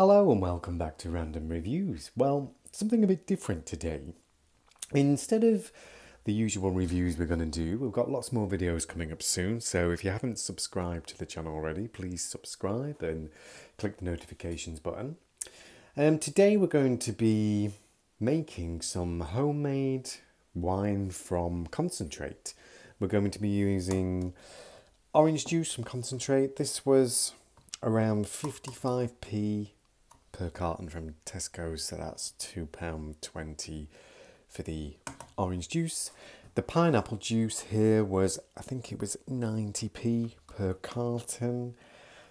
Hello and welcome back to Random Reviews. Well, something a bit different today. Instead of the usual reviews we're going to do, we've got lots more videos coming up soon. So if you haven't subscribed to the channel already, please subscribe and click the notifications button. Today we're going to be making some homemade wine from concentrate. We're going to be using orange juice from concentrate. This was around 55p per carton from Tesco, so that's £2.20 for the orange juice. The pineapple juice here was, I think it was 90p per carton,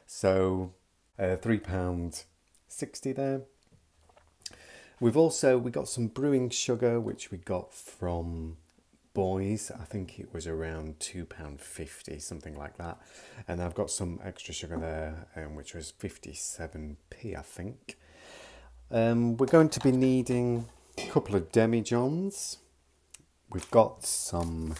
so £3.60 there. We got some brewing sugar, which we got from Boys. I think it was around £2.50, something like that. And I've got some extra sugar there, which was 57p, I think. We're going to be needing a couple of demijohns. We've got some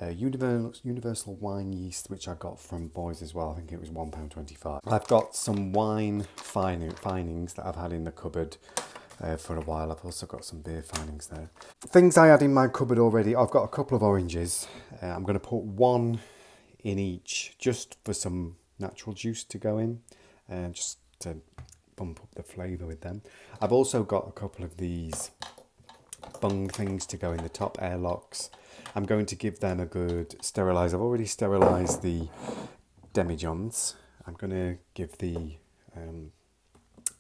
universal wine yeast, which I got from Boys as well. I think it was £1.25. I've got some wine finings that I've had in the cupboard for a while. I've also got some beer finings there. Things I had in my cupboard already. I've got a couple of oranges. I'm going to put one in each just for some natural juice to go in, just to bump up the flavour with them. I've also got a couple of these bung things to go in the top, airlocks. I'm going to give them a good sterilise. I've already sterilised the demijohns. I'm going to give the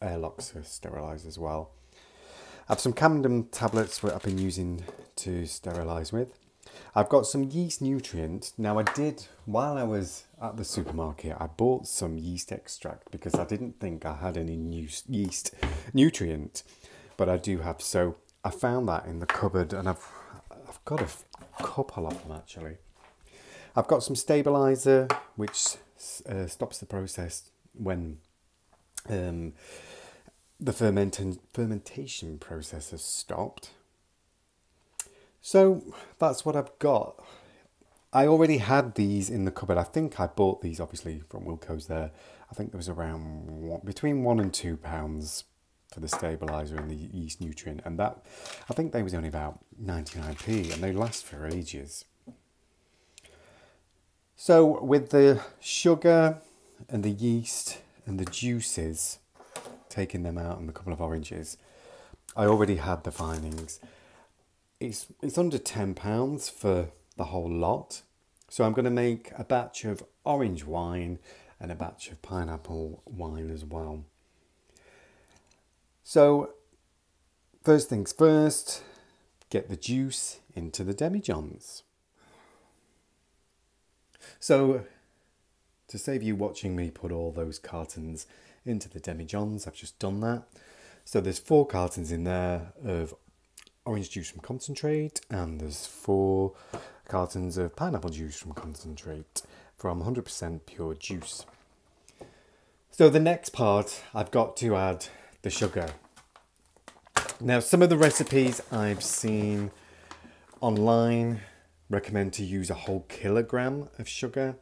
airlocks a sterilise as well. I have some Camden tablets that I've been using to sterilise with. I've got some yeast nutrient. Now while I was at the supermarket, I bought some yeast extract because I didn't think I had any yeast nutrient, but I do have. So I found that in the cupboard, and I've got a couple of them actually. I've got some stabiliser, which stops the process when the fermentation process has stopped. So that's what I've got. I already had these in the cupboard. I think I bought these obviously from Wilko's there. I think there was around between £1 and £2 for the stabiliser and the yeast nutrient, and that I think they was only about 99p, and they last for ages. So with the sugar and the yeast and the juices, taking them out and a couple of oranges, I already had the finings. It's under £10 for the whole lot. So I'm going to make a batch of orange wine and a batch of pineapple wine as well. So first things first, get the juice into the demijohns. So to save you watching me put all those cartons into the demijohns, I've just done that. So there's 4 cartons in there of orange juice from concentrate, and there's 4 cartons of pineapple juice from concentrate from 100% pure juice. So the next part, I've got to add the sugar. Now, some of the recipes I've seen online recommend to use a whole kilogram of sugar.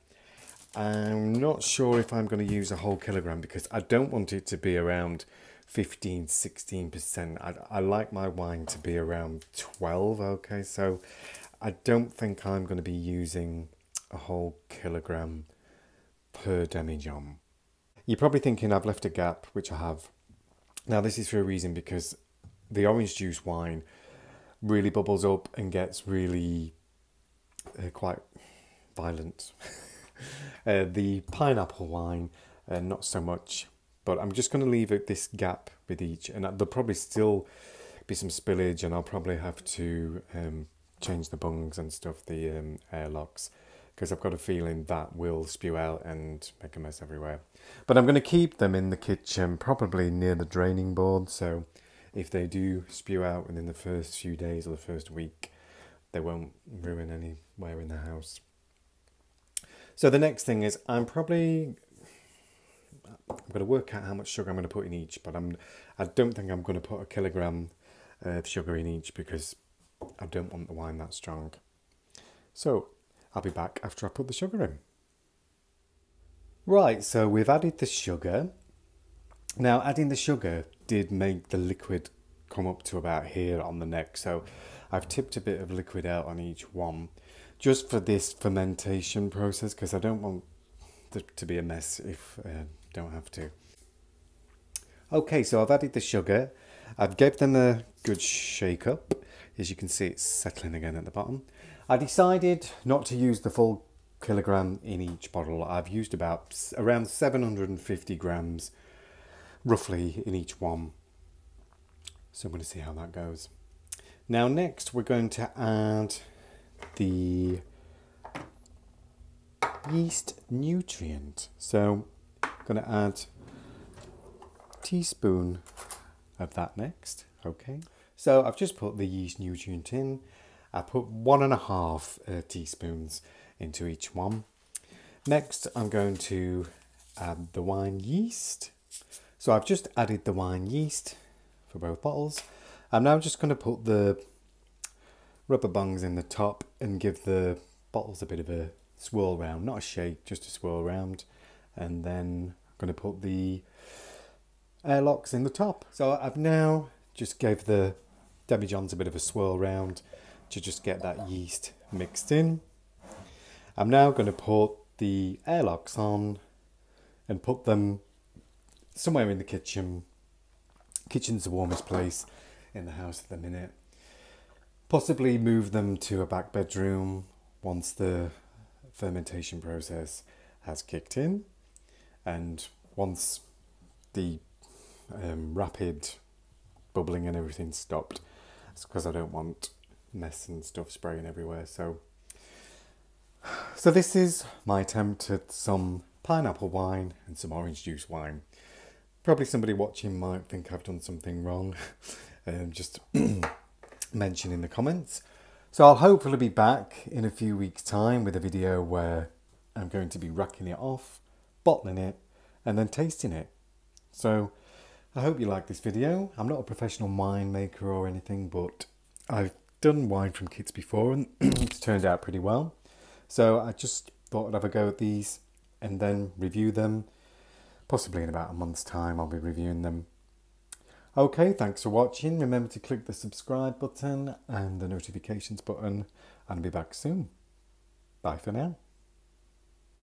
I'm not sure if I'm going to use a whole kilogram because I don't want it to be around 15-16%. I like my wine to be around 12, okay? So I don't think I'm going to be using a whole kilogram per demijohn. You're probably thinking I've left a gap, which I have. Now this is for a reason, because the orange juice wine really bubbles up and gets really quite violent. The pineapple wine, not so much, but I'm just going to leave this gap with each, and there'll probably still be some spillage, and I'll probably have to change the bungs and stuff, the airlocks, because I've got a feeling that will spew out and make a mess everywhere. But I'm going to keep them in the kitchen, probably near the draining board, so if they do spew out within the first few days or the first week, they won't ruin anywhere in the house. So the next thing is I'm going to work out how much sugar I'm going to put in each, but I don't think I'm going to put a kilogram of sugar in each because I don't want the wine that strong. So I'll be back after I put the sugar in. Right, so we've added the sugar. Now, adding the sugar did make the liquid come up to about here on the neck, so I've tipped a bit of liquid out on each one just for this fermentation process, because I don't want it to be a mess if I don't have to. Okay, so I've added the sugar. I've gave them a good shake up. As you can see, it's settling again at the bottom. I decided not to use the full kilogram in each bottle. I've used about around 750 grams roughly in each one. So I'm going to see how that goes. Now next we're going to add the yeast nutrient. So I'm going to add a teaspoon of that next. Okay. So I've just put the yeast nutrient in. I put 1.5 teaspoons into each one. Next I'm going to add the wine yeast. So I've just added the wine yeast for both bottles. I'm now just going to put the rubber bungs in the top and give the bottles a bit of a swirl round, not a shake, just a swirl round. And then I'm going to put the airlocks in the top. So I've now just gave the demijohns a bit of a swirl round to just get that yeast mixed in. I'm now going to put the airlocks on and put them somewhere in the kitchen. Kitchen's the warmest place in the house at the minute. Possibly move them to a back bedroom once the fermentation process has kicked in, and once the rapid bubbling and everything stopped. It's because I don't want mess and stuff spraying everywhere. So this is my attempt at some pineapple wine and some orange juice wine. Probably somebody watching might think I've done something wrong. Just mention in the comments. So I'll hopefully be back in a few weeks' time with a video where I'm going to be racking it off, bottling it, and then tasting it. So I hope you like this video. I'm not a professional wine maker or anything, but I've done wine from kits before and it's turned out pretty well. So I just thought I'd have a go at these and then review them. Possibly in about a month's time I'll be reviewing them. Okay, thanks for watching. Remember to click the subscribe button and the notifications button, and I'll be back soon. Bye for now.